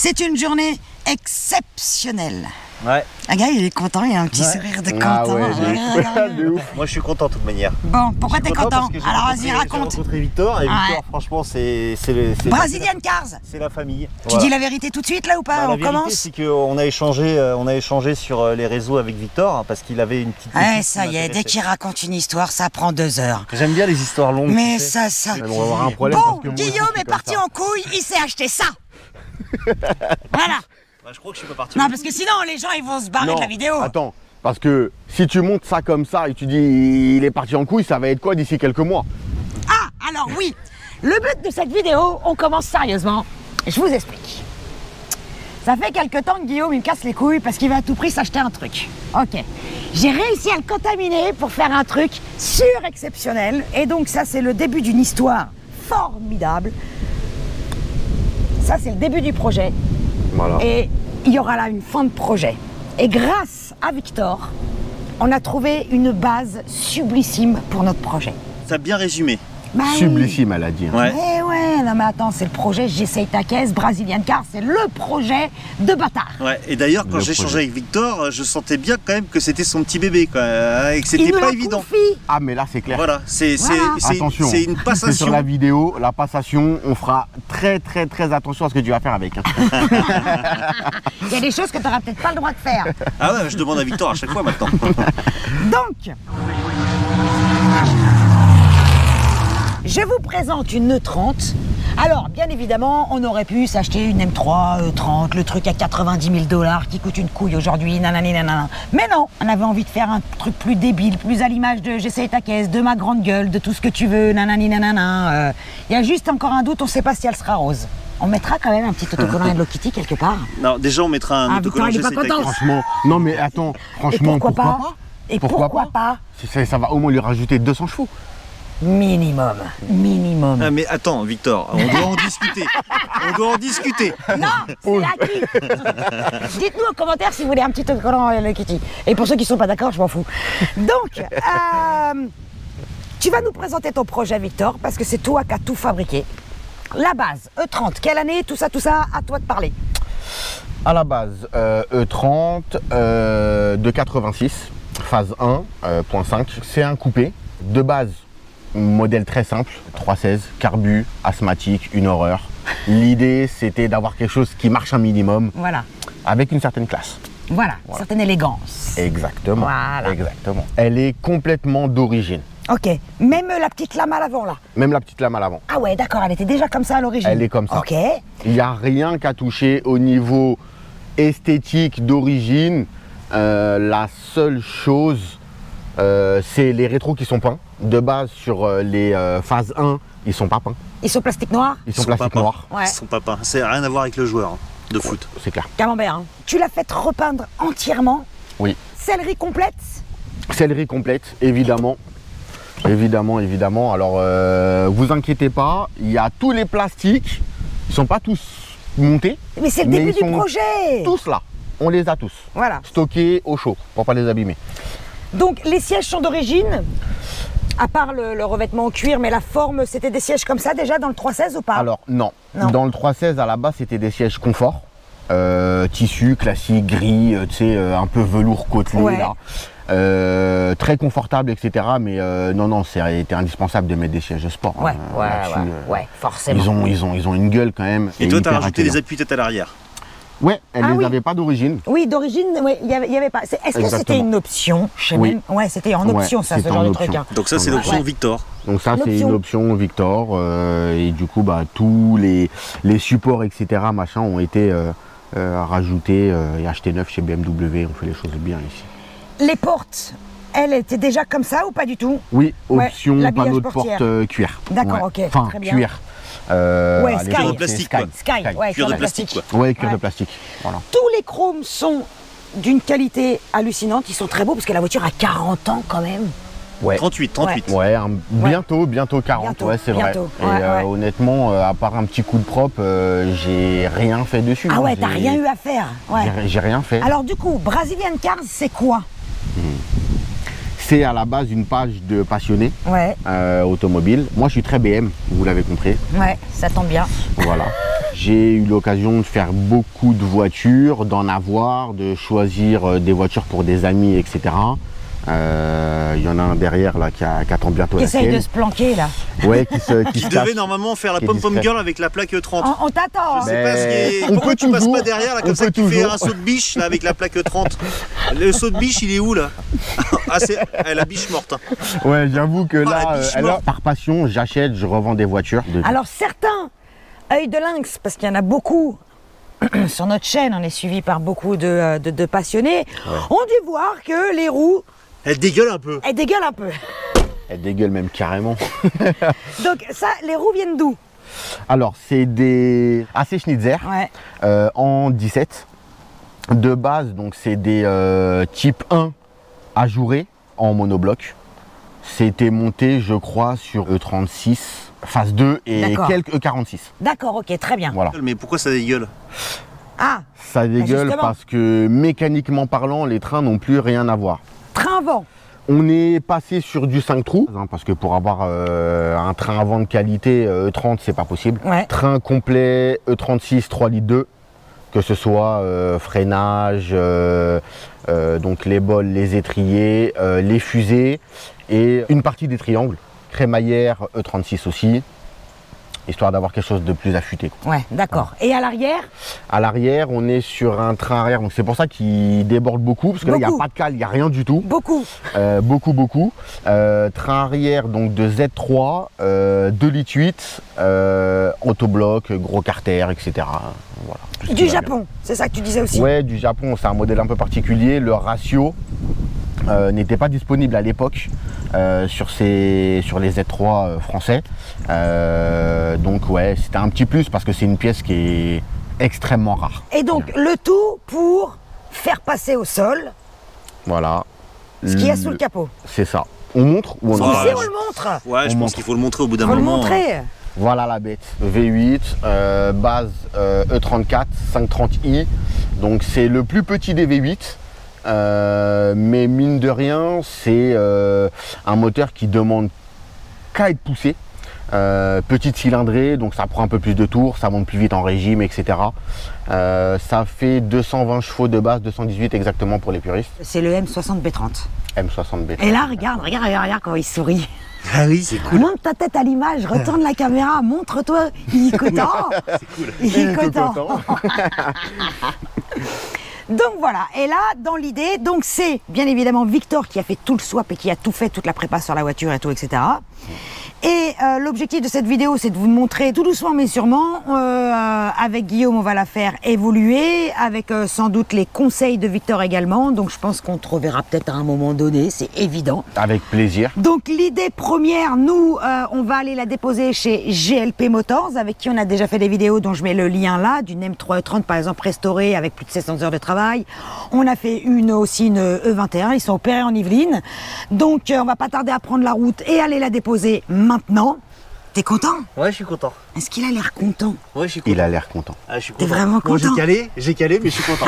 C'est une journée exceptionnelle. Ouais. Un gars, il est content, il a un petit sourire de content. Ah ouais, de ouf. Moi je suis content de toute manière. Bon, pourquoi t'es content? Parce que j'ai Alors rencontré- vas-y, raconte. J'ai rencontré Victor et Victor, Ouais. franchement, c'est Brazilian Cars. c'est la famille. Tu dis la vérité tout de suite là ou pas? Bah, la On vérité, commence? c'est qu'on a échangé sur les réseaux avec Victor hein, parce qu'il avait une petite. Ouais, pépite ça qui y est, dès m'intéressait. qu'il raconte une histoire, ça prend 2 heures. J'aime bien les histoires longues. Mais tu sais. ça. Mais on va avoir un problème Bon, parce que moi aussi, Guillaume je suis est comme parti ça. en couille, il s'est acheté ça. Voilà. Bah, je crois que je suis pas parti. Non, parce que sinon, les gens, ils vont se barrer Non, de la vidéo. attends, parce que si tu montes ça comme ça et tu dis il est parti en couille, ça va être quoi d'ici quelques mois? Ah, alors oui, le but de cette vidéo, on commence sérieusement. Je vous explique. Ça fait quelque temps que Guillaume, il me casse les couilles parce qu'il veut à tout prix s'acheter un truc. Ok. J'ai réussi à le contaminer pour faire un truc surexceptionnel. Et donc ça, c'est le début d'une histoire formidable. Ça, c'est le début du projet. Voilà. Et il y aura là une fin de projet. Et grâce à Victor, on a trouvé une base sublissime pour notre projet. Ça a bien résumé. Bah oui. Sublissime, elle a dit. Hein. Ouais. Eh ouais, non mais attends, c'est le projet J'essaye ta caisse, Brazilian Car, c'est le projet de bâtard. Ouais. Et d'ailleurs, quand Le j'ai échangé projet. avec Victor, je sentais bien quand même que c'était son petit bébé, quoi, et que Il c'était nous pas l'a évident. confie. Ah mais là c'est clair. Voilà, Voilà. Attention, c'est une c'est passation. sur la vidéo, la passation, on fera très attention à ce que tu vas faire avec. Hein. Il y a des choses que tu n'auras peut-être pas le droit de faire. Ah ouais, je demande à Victor à chaque fois maintenant. Donc, je vous présente une E30. Alors, bien évidemment, on aurait pu s'acheter une M3 E30, le truc à 90 000 $ qui coûte une couille aujourd'hui, nanani nanana. Mais non, on avait envie de faire un truc plus débile, plus à l'image de J'essaye ta caisse, de ma grande gueule, de tout ce que tu veux, nanani nanana. Il y a juste encore un doute, on ne sait pas si elle sera rose. On mettra quand même un petit autocollant Hello Kitty quelque part. Non, déjà on mettra un Ah, autocollant. Victor, il est pas J'essaie ta content. caisse. Franchement, non mais attends, franchement, Et pourquoi pas Et Pourquoi pourquoi pas Ça va au moins lui rajouter 200 chevaux. Minimum. Ah, mais attends, Victor, on doit en discuter. On doit en discuter. Non, c'est acquis. Dites-nous en commentaire si vous voulez un petit autocollant Hello Kitty. Et pour ceux qui ne sont pas d'accord, je m'en fous. Donc, tu vas nous présenter ton projet, Victor, parce que c'est toi qui as tout fabriqué. La base, E30, quelle année, tout ça, à toi de parler. À la base, E30 de 86, phase 1.5. C'est un coupé. De base, modèle très simple, 316, carbu, asthmatique, une horreur. L'idée, c'était d'avoir quelque chose qui marche un minimum, Voilà, avec une certaine classe. voilà, certaine élégance. Exactement. Voilà. Exactement. Elle est complètement d'origine. Ok, même la petite lame à l'avant, là. Même la petite lame à l'avant. Ah ouais, d'accord, elle était déjà comme ça à l'origine. Elle est comme ça. Ok, Il n'y a rien qu'à toucher au niveau esthétique d'origine. La seule chose, c'est les rétros qui sont peints. De base, sur les phases 1, ils sont pas peints. ils sont plastique noir. Ils sont plastique noir. Ouais. Son papa. C'est rien à voir avec le joueur hein, de foot. C'est clair. Camembert, hein. Tu l'as fait repeindre entièrement. Oui. Céleri complète. Céleri complète, évidemment. Évidemment. Alors, vous inquiétez pas, il y a tous les plastiques. Ils sont pas tous montés. Mais c'est le Mais début ils du sont projet. Tous là. On les a tous. Voilà. Stockés au chaud pour pas les abîmer. Donc les sièges sont d'origine, à part le revêtement en cuir, mais la forme, c'était des sièges comme ça déjà dans le 316 ou pas? Alors non. Non. Dans le 316 à la base c'était des sièges confort, tissu classique gris, tu sais un peu velours côtelé Ouais. là, très confortable etc. Mais non c'était indispensable de mettre des sièges de sport. Ouais, hein, là-dessus, ouais, forcément. ils ont une gueule quand même. Et toi, t'as hyper rajouté les accueillants. appuis tête à l'arrière. Ouais, elles Ah les oui. avaient pas d'origine. Oui, d'origine, ouais, il y avait pas. Est-ce que c'était Exactement. une option chez Oui. même? Ouais, c'était en Ouais, option ça, ce c'était genre en de option. truc. Hein. Donc ça, c'est l'option Ouais. Victor. Donc ça c'est L'option. une option Victor et du coup bah tous les supports etc machin ont été rajoutés et achetés neufs chez BMW. On fait les choses bien ici. Les portes, elles étaient déjà comme ça ou pas du tout? Oui, Ouais, option l'habillage panneau de porte portière. cuir. D'accord, Ouais. ok, Enfin, très bien. cuir. Ouais, à Sky. l'époque, Cuir de c'est plastique, Sky. quoi. Sky, ouais, Cuir de plastique, quoi. Ouais, cuir Ouais. de plastique. Voilà. Tous les chromes sont d'une qualité hallucinante, ils sont très beaux parce que la voiture a 40 ans quand même. Ouais. 38. Ouais, bientôt 40, Bientôt, ouais, c'est vrai. bientôt. Et Ouais, ouais. honnêtement, à part un petit coup de propre, j'ai rien fait dessus. Ah hein. ouais, t'as rien eu à faire. Ouais. J'ai rien fait. Alors du coup, Brazilian Cars, c'est quoi? C'est à la base une page de passionnés Ouais, automobiles. Moi, je suis très BM, vous l'avez compris. ouais, ça tombe bien. Voilà. j'ai eu l'occasion de faire beaucoup de voitures, d'en avoir, de choisir des voitures pour des amis, etc. Il y en a un derrière là qui attend bientôt Qui la essaye sienne. de se planquer là. Ouais, qui Tu se cache. devais normalement faire la Qui est pom-pom discret. girl avec la plaque 30. On t'attend. Je sais pas ce qui est... on Pourquoi peut tu passes toujours- pas derrière là, on comme ça peut que tu fais toujours. un saut de biche là, avec la plaque 30. Le saut de biche il est où là? Ah c'est la biche morte. Hein. Ouais, j'avoue que Oh, la là, biche alors, morte. par passion, j'achète, je revends des voitures. Alors certains, œil de lynx, parce qu'il y en a beaucoup sur notre chaîne, on est suivi par beaucoup de passionnés, ont dû voir que les roues, Elle dégueule un peu. elles dégueulent un peu. Elle dégueule même carrément. Donc ça, les roues viennent d'où? Alors, c'est des AC Schnitzer Ouais. en 17. De base, donc c'est des type 1 ajourés en monobloc. C'était monté, je crois, sur E36, phase 2 et D'accord. quelques E46. D'accord, ok, très bien. Voilà. Mais pourquoi ça dégueule? Ah, Ça dégueule justement. parce que mécaniquement parlant, les trains n'ont plus rien à voir. train avant. On est passé sur du 5 trous, hein, parce que pour avoir un train avant de qualité E30, c'est pas possible. Ouais. Train complet E36 3 litres 2, que ce soit freinage, donc les bols, les étriers, les fusées et une partie des triangles. Crémaillère E36 aussi, histoire d'avoir quelque chose de plus affûté, quoi. Ouais, d'accord. Et à l'arrière? À l'arrière, on est sur un train arrière, donc c'est pour ça qu'il déborde beaucoup, parce que là, il n'y a Beaucoup. pas de cale, il n'y a rien du tout. Beaucoup. Beaucoup. Train arrière donc de Z3, 2 litres 8, autobloc, gros carter, etc. Voilà, tout ce qui Du va bien. Japon, c'est ça que tu disais aussi? Ouais, du Japon, c'est un modèle un peu particulier. Le ratio n'était pas disponible à l'époque sur les Z3 français. Donc ouais, c'était un petit plus parce que c'est une pièce qui est extrêmement rare. Et donc, le tout pour faire passer au sol Voilà. ce qu'il y a sous le capot. C'est ça. On montre ou on en Ouais. Ici, parle? on le montre. Ouais, je On pense montre. qu'il faut le montrer au bout d'un Faut le moment. montrer. Voilà la bête. V8, base E34, 530i. Donc c'est le plus petit des V8. Mais mine de rien, c'est un moteur qui demande qu'à être poussé. Petite cylindrée, donc ça prend un peu plus de tours, ça monte plus vite en régime, etc. Ça fait 220 chevaux de base, 218 exactement pour les puristes. C'est le M60B30. M60B. Et là, regarde comment il sourit. Ah oui, c'est cool. Monte ta tête à l'image, retourne la caméra, montre-toi. Il est content. Il est content. Donc voilà, et là, dans l'idée, donc c'est bien évidemment Victor qui a fait tout le swap et qui a tout fait, toute la prépa sur la voiture et tout, etc. Et l'objectif de cette vidéo, c'est de vous montrer tout doucement mais sûrement, avec Guillaume, on va la faire évoluer, avec sans doute les conseils de Victor également. Donc je pense qu'on te reverra peut-être à un moment donné, c'est évident. Avec plaisir. Donc l'idée première, nous, on va aller la déposer chez GLP Motors, avec qui on a déjà fait des vidéos dont je mets le lien là, d'une M3E30 par exemple restaurée avec plus de 700 heures de travail. On a fait aussi une E21, ils sont opérés en Yvelines. Donc on va pas tarder à prendre la route et aller la déposer maintenant. T'es content? Ouais, je suis content. Est-ce qu'il a l'air content? Ouais, je suis content. Il a l'air content. Ah, je suis T'es content. vraiment Bon, content? j'ai calé, mais je suis content.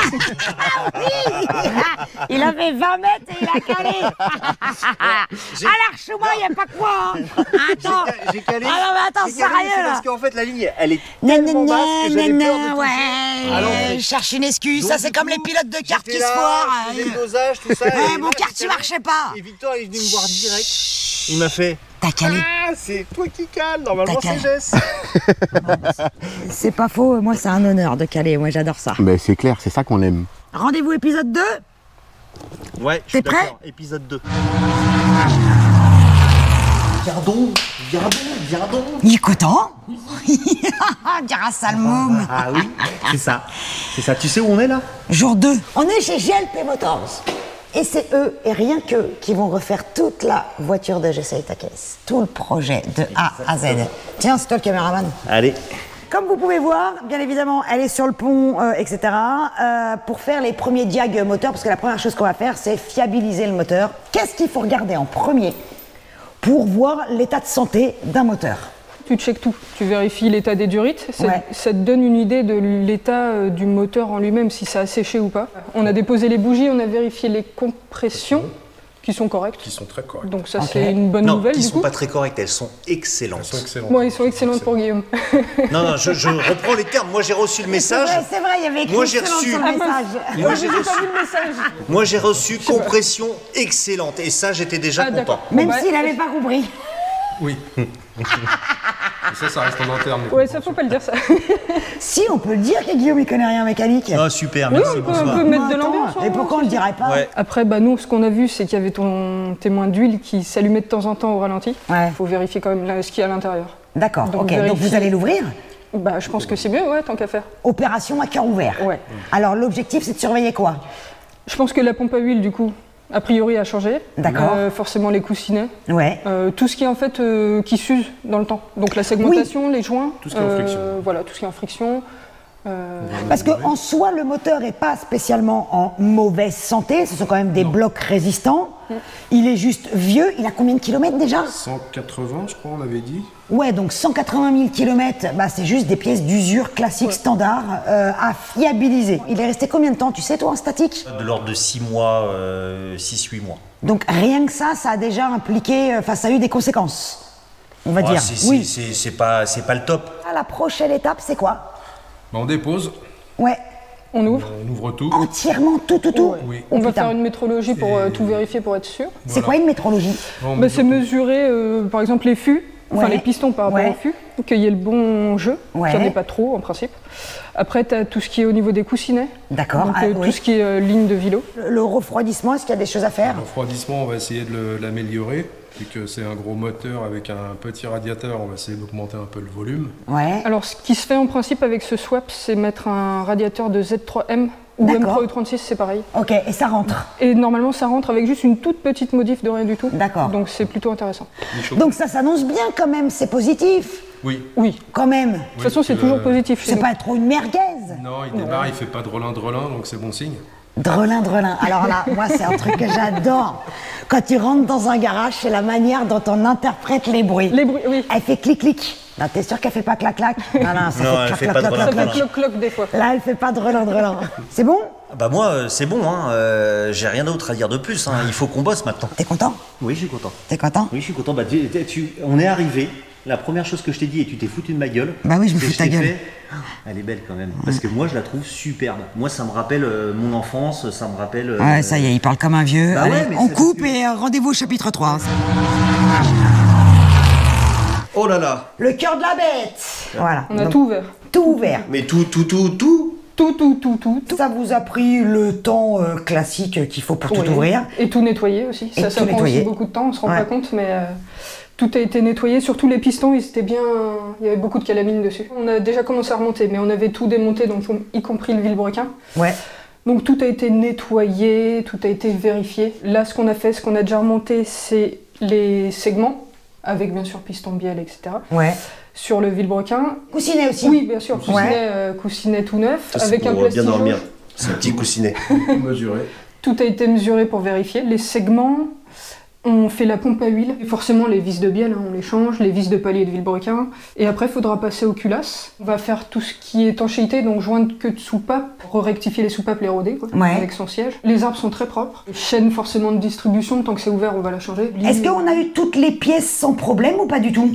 Il a fait 20 mètres et il a calé. À l'Archouba, il n'y a pas quoi. Hein. Attends. J'ai calé. Ah non, mais attends, J'ai calé, sérieux c'est là. parce qu'en fait, la ligne, elle est tellement basse que j'avais peur de toucher. ouais. Alors, Je cherche une excuse. donc, Ça, c'est du comme coup, les pilotes de kart qui j'étais se là, foirent. je faisais le dosage, tout ça. et Ouais, mon là, kart, j'étais il là, marchait pas. Et Victor, il est venu me voir direct. Il m'a fait. T'as calé. Ah, c'est toi qui cales. Normalement, T'as c'est calé. Jess. C'est pas faux. Moi, c'est un honneur de caler. Moi, j'adore ça. Mais c'est clair, c'est ça qu'on aime. Rendez-vous épisode 2. Ouais, je suis T'es prêt? d'accord. Épisode 2. Viens donc. Il est content. Dira Salmoum. Ah oui, c'est ça. C'est ça. Tu sais où on est là? Jour 2. On est chez GLP Motors. Et c'est eux, et rien qu'eux, qui vont refaire toute la voiture de J'essaye ta caisse. Tout le projet de A à Z. Tiens, c'est toi le caméraman. Allez. Comme vous pouvez voir, bien évidemment, elle est sur le pont, etc. Pour faire les premiers diag moteurs, parce que la première chose qu'on va faire, c'est fiabiliser le moteur. Qu'est-ce qu'il faut regarder en premier pour voir l'état de santé d'un moteur? Tu checkes tout, tu vérifies l'état des durites, Ouais. ça te donne une idée de l'état du moteur en lui-même, si ça a séché ou pas. On a déposé les bougies, on a vérifié les compressions qui sont correctes. Qui sont très correctes. Donc ça, c'est une bonne Non, nouvelle, qui du sont coup. pas très correctes, elles sont excellentes. Elles sont excellentes. Bon, ils sont excellentes pour Guillaume. Non, je reprends les termes. Moi, j'ai reçu le message. C'est vrai, il y avait écrit Moi, j'ai excellent reçu- sur le message. Moi, j'ai J'ai pas reçu, vu le message. moi, j'ai reçu compression excellente. Et ça, j'étais déjà Ah, content. d'accord. Même Bon, bah, s'il n'avait pas compris. Oui. Et ça reste en interne. Ouais, ça faut pas le dire, ça. Si, on peut le dire que Guillaume, il connaît rien en mécanique. Ah, super, Oui, merci, on peut bonsoir. mettre de Attends, l'ambiance. et pourquoi on ne le dirait pas? Ouais. Après, bah, nous, ce qu'on a vu, c'est qu'il y avait ton témoin d'huile qui s'allumait de temps en temps au ralenti. Ouais. Il faut vérifier quand même là, ce qu'il y a à l'intérieur. D'accord, Donc, ok. Donc vérifier. vous allez l'ouvrir. Bah, je pense que c'est mieux, ouais, tant qu'à faire. Opération à cœur ouvert. Ouais. Alors l'objectif, c'est de surveiller quoi? Je pense que la pompe à huile, du coup, a priori, a changé. D'accord. Forcément, les coussinets. Ouais. Tout ce qui est en fait qui s'use dans le temps. Donc la segmentation, les joints. Tout ce qui est en friction. Voilà, tout ce qui est en friction. Parce qu'en soi, le moteur n'est pas spécialement en mauvaise santé. Ce sont quand même des blocs résistants. Il est juste vieux. Il a combien de kilomètres déjà? 180, je crois, on avait dit. Ouais, donc 180 000 kilomètres, bah, c'est juste des pièces d'usure classiques standards à fiabiliser. Il est resté combien de temps, tu sais, toi, en statique? De l'ordre de 6 mois, 6-8 mois. Donc rien que ça a déjà impliqué, enfin, ça a eu des conséquences, on va dire. Oui. C'est pas le top. Ah, la prochaine étape, c'est quoi? Bah, on dépose, Ouais, On ouvre. on ouvre tout. entièrement, tout. Ouais. Oui. On va putain. faire une métrologie pour tout vérifier pour être sûr. C'est quoi une métrologie? On Bah, mesure c'est tout. mesurer, par exemple, les fûts, enfin Ouais. les pistons par rapport Ouais. aux fûts, qu'il y ait le bon jeu, Ouais. qu'il n'y en ait pas trop en principe. Après, tu as tout ce qui est au niveau des coussinets. D'accord, Donc, ah, oui. tout ce qui est ligne de vélo. Le refroidissement, est-ce qu'il y a des choses à faire? Le refroidissement, on va essayer de l'améliorer. Vu que c'est un gros moteur avec un petit radiateur, on va essayer d'augmenter un peu le volume. Ouais. Alors, ce qui se fait en principe avec ce swap, c'est mettre un radiateur de Z3M ou D'accord. M3E36, c'est pareil. Ok, et ça rentre. Et normalement, ça rentre avec juste une toute petite modif de rien du tout. D'accord. Donc, c'est plutôt intéressant. Donc ça s'annonce bien quand même, c'est positif. Oui. Oui. Quand même. De toute façon, c'est toujours positif chez C'est nous. pas trop une merguez. Non, il démarre, il fait pas de relin, donc c'est bon signe. Drelin. Alors là, moi, c'est un truc que j'adore. Quand tu rentres dans un garage, c'est la manière dont on interprète les bruits. Les bruits, oui. Elle fait clic-clic. Non, t'es sûr qu'elle fait pas clac-clac? Non, ça Non, fait elle fait clac, pas de clac, drelin, Ça clac, fait clac. cloc-cloc des fois. Là, elle fait pas drelin. C'est bon? Bah moi, c'est bon, hein. J'ai rien d'autre à dire de plus. Hein. Il faut qu'on bosse maintenant. T'es content? Oui, je suis content. T'es content? Oui, je suis content. Bah, on est arrivé. La première chose que je t'ai dit, et tu t'es foutu de ma gueule. Bah oui, je me et fous de ta t'ai gueule. fait, elle est belle quand même. Parce que moi, je la trouve superbe. Moi, ça me rappelle mon enfance, ça me rappelle. Ouais, ça y est, il parle comme un vieux. Bah Allez, ouais, mais on ça coupe fait- et rendez-vous au chapitre 3. Oh là là. Le cœur de la bête. Voilà. On a Donc, tout ouvert. tout ouvert. Mais tout. Tout. Ça vous a pris le temps classique qu'il faut pour tout Oui. ouvrir. Et tout nettoyer aussi. Et Ça tout prend nettoyer. aussi beaucoup de temps, on se rend Ouais. pas compte, mais tout a été nettoyé. Surtout les pistons, ils étaient bien. Il y avait beaucoup de calamine dessus. On a déjà commencé à remonter, mais on avait tout démonté, donc y compris le vilebrequin. Ouais. Donc tout a été nettoyé, tout a été vérifié. Là, ce qu'on a fait, ce qu'on a déjà remonté, c'est les segments, avec bien sûr piston bielle, etc. Ouais. Sur le vilebrequin. Coussinet aussi. Oui, bien sûr, coussinet, Ouais. Coussinet tout neuf, Ça, c'est avec un pour plastique bien dormir. jauge. C'est un petit coussinet. Mesuré. Tout a été mesuré pour vérifier. Les segments, on fait la pompe à huile. Et forcément, les vis de bielle, hein, on les change, les vis de palier de vilebrequin. Et après, il faudra passer aux culasses. On va faire tout ce qui est étanchéité, donc joindre queue de soupape, pour rectifier les soupapes, les roder, quoi, Ouais. avec son siège. Les arbres sont très propres. Chaîne forcément de distribution, tant que c'est ouvert, on va la changer. Est-ce qu'on a eu toutes les pièces sans problème ou pas du tout?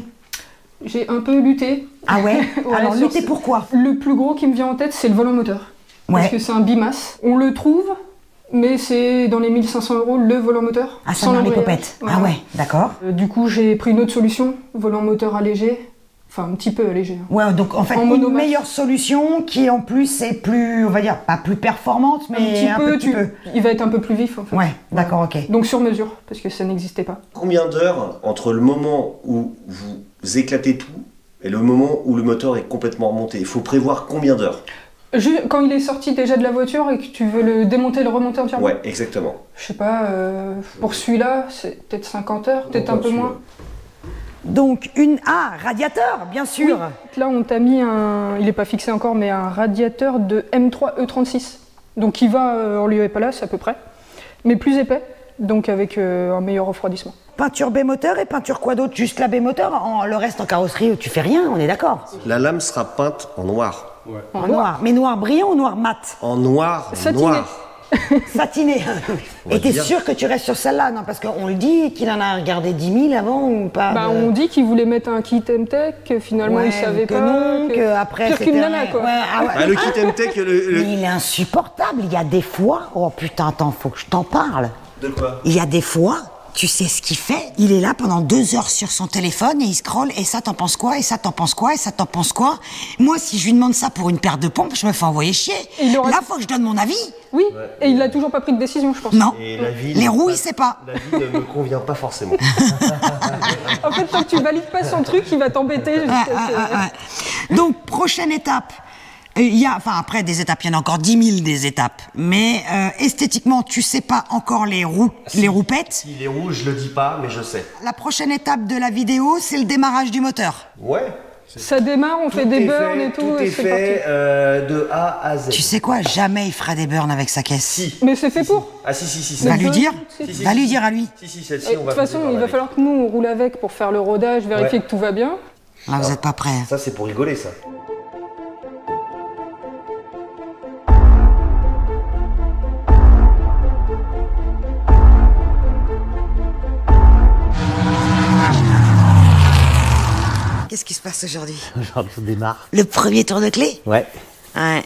J'ai un peu lutté. Ah ouais, Ouais, alors sur lutter ce- pourquoi? Le plus gros qui me vient en tête, c'est le volant moteur. Ouais. Parce que c'est un bimasse. On le trouve, mais c'est dans les 1500 € le volant moteur. Ah, ça sans met les l'embrayage. popettes. Ouais. Ah ouais, d'accord. Du coup, j'ai pris une autre solution, volant moteur allégé. Enfin, un petit peu allégé. hein. Ouais, donc en fait, En une monomasse. meilleure solution qui en plus est plus, on va dire, pas plus performante, mais un petit peu. Il va être un peu plus vif en fait. Ouais, d'accord, ok. Donc sur mesure, parce que ça n'existait pas. Combien d'heures entre le moment où vous éclatez tout et le moment où le moteur est complètement remonté? Il faut prévoir combien d'heures? Quand il est sorti déjà de la voiture et que tu veux le démonter et le remonter entièrement, Ouais, exactement. je sais pas, pour celui-là, c'est peut-être 50 heures, peut-être un peu moins. Donc radiateur, bien sûr. Là, on t'a mis il n'est pas fixé encore, mais un radiateur de M3E36. Donc il va en lieu et place à peu près, mais plus épais, donc avec un meilleur refroidissement. Peinture B-moteur et peinture quoi d'autre? Juste la B-moteur, le reste en carrosserie, tu fais rien, on est d'accord. La lame sera peinte en noir. Ouais. En noir. Mais noir brillant ou noir mat? En noir, Satiné. noir. Satiné. va Et t'es dire. sûr que tu restes sur celle-là? Non, parce qu'on le dit qu'il en a regardé 10 000 avant ou pas? Bah, on dit qu'il voulait mettre un kit MTech, que finalement Ouais, il savait que pas. non, que après Pire c'était qu'une nana, rien. quoi. Ouais, ah ouais. Ah, le kit MTech, Mais il est insupportable. Il y a des fois... Oh putain, attends, faut que je t'en parle. De quoi? Il y a des fois, tu sais ce qu'il fait? Il est là pendant 2 heures sur son téléphone et il scrolle. Et ça, t'en penses quoi? Et ça, t'en penses quoi? Et ça, t'en penses quoi? Moi, si je lui demande ça pour une paire de pompes, je me fais envoyer chier. Et il aurait- Là, faut que je donne mon avis. Oui, et il a toujours pas pris de décision, je pense. Non. Et la vie, Les roues, il sait pas. La vie ne me convient pas forcément. En fait, tant que tu valides pas son truc, il va t'embêter. jusqu'à ce que- Donc, prochaine étape. Il y a, enfin après des étapes, il y en a encore 10 000 des étapes. Mais esthétiquement, tu sais pas encore les roupettes. Si les roues, je le dis pas, mais je sais. La prochaine étape de la vidéo, c'est le démarrage du moteur. Ouais. Ça démarre, on fait des burns et tout, Tout et est c'est fait parti. de A à Z. Tu sais quoi? Jamais il fera des burns avec sa caisse. Si. Mais c'est fait pour. Ah si. Va Mais lui dire. si, Va lui dire à lui. Si, celle-ci, Et on de va toute façon, poser par il va là falloir que nous, on roule avec pour faire le rodage, vérifier Ouais. que tout va bien. Là, vous êtes pas prêts. avec. Ça, c'est pour rigoler, ça. Qu'est-ce qui se passe aujourd'hui? Genre, tout démarre. Le premier tour de clé? Ouais. Ouais.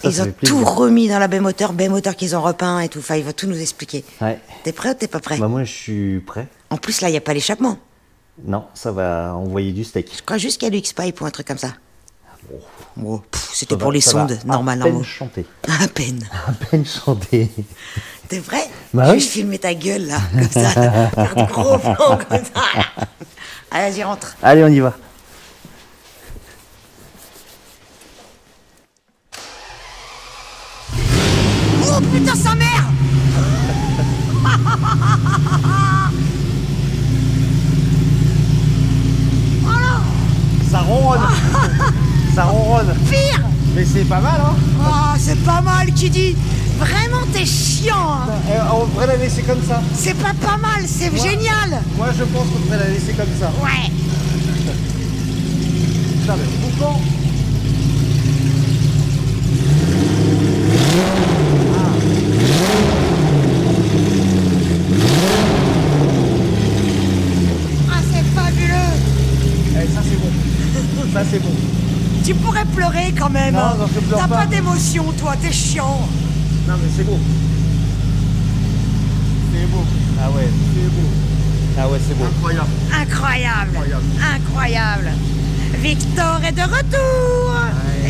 Ça Ils fait ont plaisir. tout remis dans la baie moteur qu'ils ont repeint et tout. Enfin, il va tout nous expliquer. Ouais. T'es prêt ou t'es pas prêt? Bah, moi, je suis prêt. En plus, là, il n'y a pas l'échappement. Non, ça va envoyer du steak. Je crois juste qu'il y a du X-Pipe ou un truc comme ça. Bon, c'était Ça pour va- les ça va sondes, normalement. À peine chanter. À peine. À peine chanter. T'es vrai? Bah oui. Juste filmer ta gueule, là, comme ça. Faire de gros plans comme ça. Allez, vas-y, rentre. Allez, on y va. Oh putain, sa mère! Ça ronronne. Ça ronronne. Pire! Mais c'est pas mal, hein. Oh, c'est pas mal, qui dit. Vraiment, t'es chiant, hein. On devrait la laisser comme ça. C'est pas mal, c'est génial. Moi, je pense qu'on devrait la laisser comme ça. Ouais. Putain, mais boucan. Ah, c'est fabuleux. Eh, ça, c'est bon. Ça, c'est bon. Tu pourrais pleurer quand même. Non, hein. non, je pleure T'as pas. pas d'émotion, toi, t'es chiant. Non, mais c'est beau. C'est beau. Ah ouais, c'est beau. Ah ouais, c'est beau. Incroyable. Incroyable. Incroyable. Victor est de retour.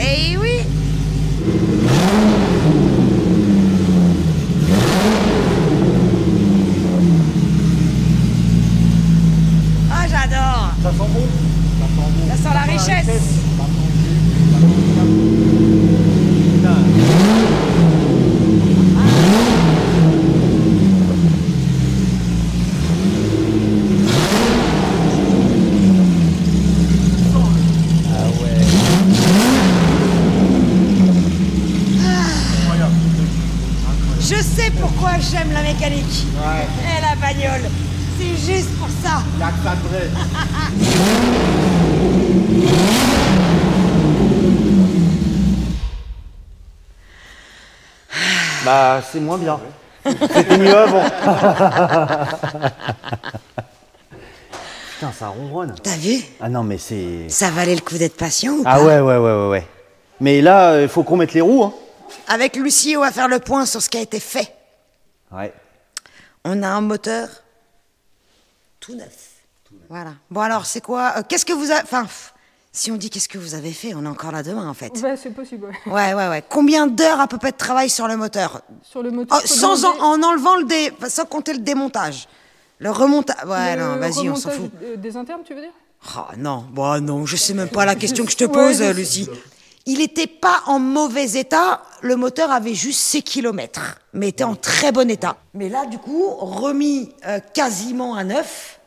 Eh oui. Ah, j'adore. Ça sent bon. Ça sent bon. Ça sent la richesse. Je sais pourquoi j'aime la mécanique. Et la bagnole. C'est juste pour ça. La cadrée. Bah, c'est moins bien. C'était mieux avant. Putain, ça ronronne. T'as vu? Ah non, mais c'est... Ça valait le coup d'être patient ou Ah pas? ouais. Mais là, il faut qu'on mette les roues, hein. Avec Lucie, on va faire le point sur ce qui a été fait. Ouais. On a un moteur tout neuf. Voilà. Bon alors, c'est quoi qu'est-ce que vous avez... Enfin, si on dit qu'est-ce que vous avez fait, on est encore là demain en fait. Ouais, c'est possible, ouais. Ouais. Combien d'heures à peu près de travail sur le moteur? Sur le moteur. Oh, sans en enlevant sans compter le démontage. Le remontage... Ouais, non, vas-y, on s'en fout. Des internes, tu veux dire? Oh non, bon non, je sais même pas la question que je te Ouais, pose, je sais. Lucie. Il n'était pas en mauvais état, le moteur avait juste ses kilomètres, mais était en très bon état. Mais là, du coup, remis quasiment à neuf,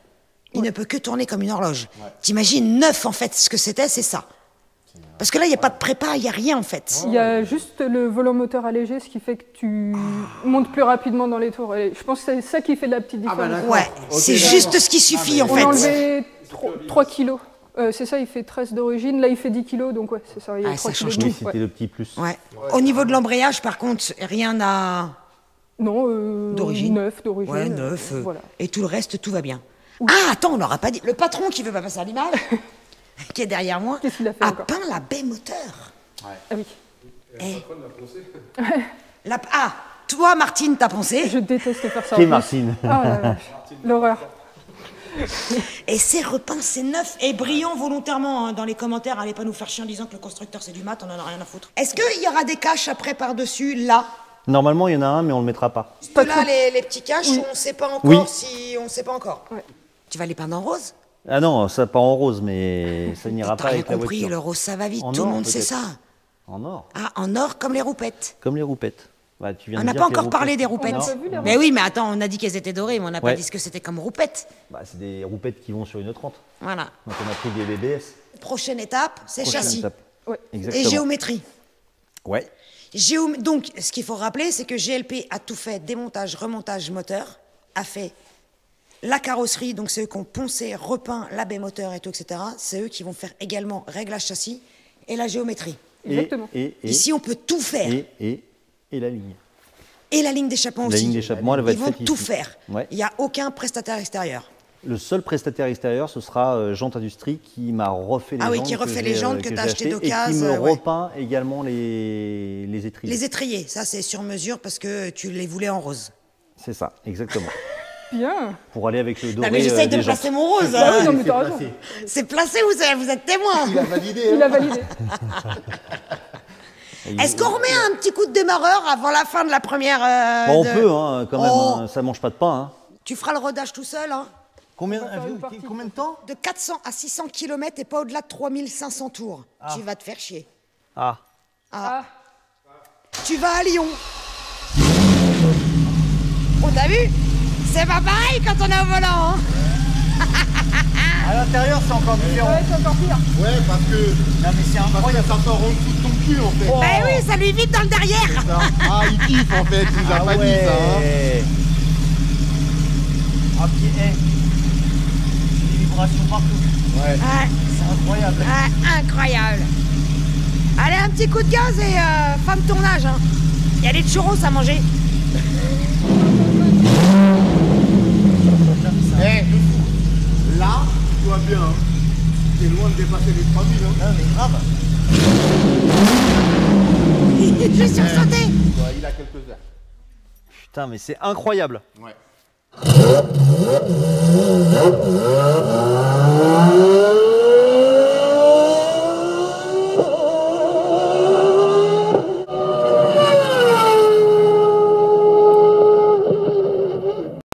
il ne peut que tourner comme une horloge. T'imagines, neuf en fait, ce que c'était, c'est ça. Parce que là, il n'y a pas de prépa, il n'y a rien en fait. Il y a juste le volant moteur allégé, ce qui fait que tu montes plus rapidement dans les tours. Et je pense que c'est ça qui fait la petite différence. Ouais, c'est juste ce qui suffit en On a fait. enlevé 3 kilos. C'est ça, il fait 13 d'origine. Là, il fait 10 kilos, donc ouais, c'est ça. Il y a Ah, 3 ça kilos change de tout. plus, C'était le petit plus. Ouais. Au niveau de l'embrayage, par contre, rien n'a Non, D'origine. Neuf, d'origine. Ouais, neuf. Voilà. Et tout le reste, tout va bien. Ah, attends, on n'aura pas dit. Le patron qui veut pas passer à l'image, qui est derrière moi, Qu'est-ce qu'il a fait a encore peint la baie moteur. Ah oui. Eh. Ah, toi, Martine, t'as poncé. Je déteste faire ça. Qui en est plus. Martine? Ah la vache. L'horreur. Et c'est repeint, c'est neuf et brillant volontairement. Hein. Dans les commentaires, allez pas nous faire chier en disant que le constructeur c'est du mat, on en a rien à foutre. Est-ce qu'il y aura des caches après par-dessus, là? Normalement, il y en a un, mais on le mettra pas. Là, les petits caches, Oui. on sait pas encore Oui. si... On sait pas encore. Ouais. Tu vas les peindre en rose? Ah non, ça pas en rose, mais ça n'ira T'as pas rien avec la compris, voiture. le rose ça va vite, En tout le or, monde sait peut-être. ça. En or, Ah, en or comme les roupettes. comme les roupettes. Bah, tu viens On de n'a dire pas que les encore parlé des roupettes- roupettes. On n'a pas vu les Mais oui, mais attends, on a dit qu'elles étaient dorées, mais on n'a pas Ouais. dit ce que c'était comme roupettes. Bah, c'est des roupettes qui vont sur une 30. Voilà. Donc on a pris des BBS. Prochaine étape, c'est Prochaine châssis. étape. Ouais. Et Exactement. géométrie. Ouais. Donc, ce qu'il faut rappeler, c'est que GLP a tout fait, démontage, remontage, moteur, a fait la carrosserie, donc c'est eux qui ont poncé, repeint la baie moteur et tout, etc. C'est eux qui vont faire également réglage châssis et la géométrie. Exactement. Et Ici, on peut tout faire. et la ligne. Et la ligne d'échappement La aussi. ligne d'échappement, elle va Ils être vont faite tout ici. faire. Ouais. Il n'y a aucun prestataire extérieur. Le seul prestataire extérieur, ce sera Jante Industrie qui m'a refait les Ah oui, jantes. qui refait les jantes que j'ai t'as acheté achetées d'occasion, Et qui me ouais. repeint également les étriers. Les étriers, ça c'est sur mesure parce que tu les voulais en rose. C'est ça, exactement. Bien. Pour aller avec le doré Non mais j'essaye de des jantes. placer mon rose. Bah hein. oui, non mais t'as raison. C'est placé, vous êtes témoin. Il a validé. Il a validé. Est-ce qu'on remet un petit coup de démarreur avant la fin de la première Bon, on de- peut, hein, quand même, Oh. hein, ça mange pas de pain. Hein. Tu feras le rodage tout seul, hein. Combien, faire une partie. combien de temps? De 400 à 600 km et pas au-delà de 3500 tours. Tu vas te faire chier. Ah, Ah. Tu vas à Lyon. On t'a vu? C'est pas pareil quand on est au volant, hein. à l'intérieur, c'est encore différent. Ouais, c'est encore pire. Ouais, parce que Non, mais c'est incroyable. ça sort en dessous de ton cul en fait. Ben oui, ça lui vite dans le derrière. Ah, il kiffe en fait, il nous a pas dit ça. Hein. Ah, puis, des vibrations partout. Ouais. Ouais, C'est incroyable. ouais, incroyable. Allez, un petit coup de gaz et fin de tournage, hein. Il y a des churros à manger. Là, tu vois bien. Hein. T'es loin de dépasser les 3000. Hein. Non, mais grave. J'ai sursauté. Ouais, il a quelques heures. Putain, mais c'est incroyable. Ouais.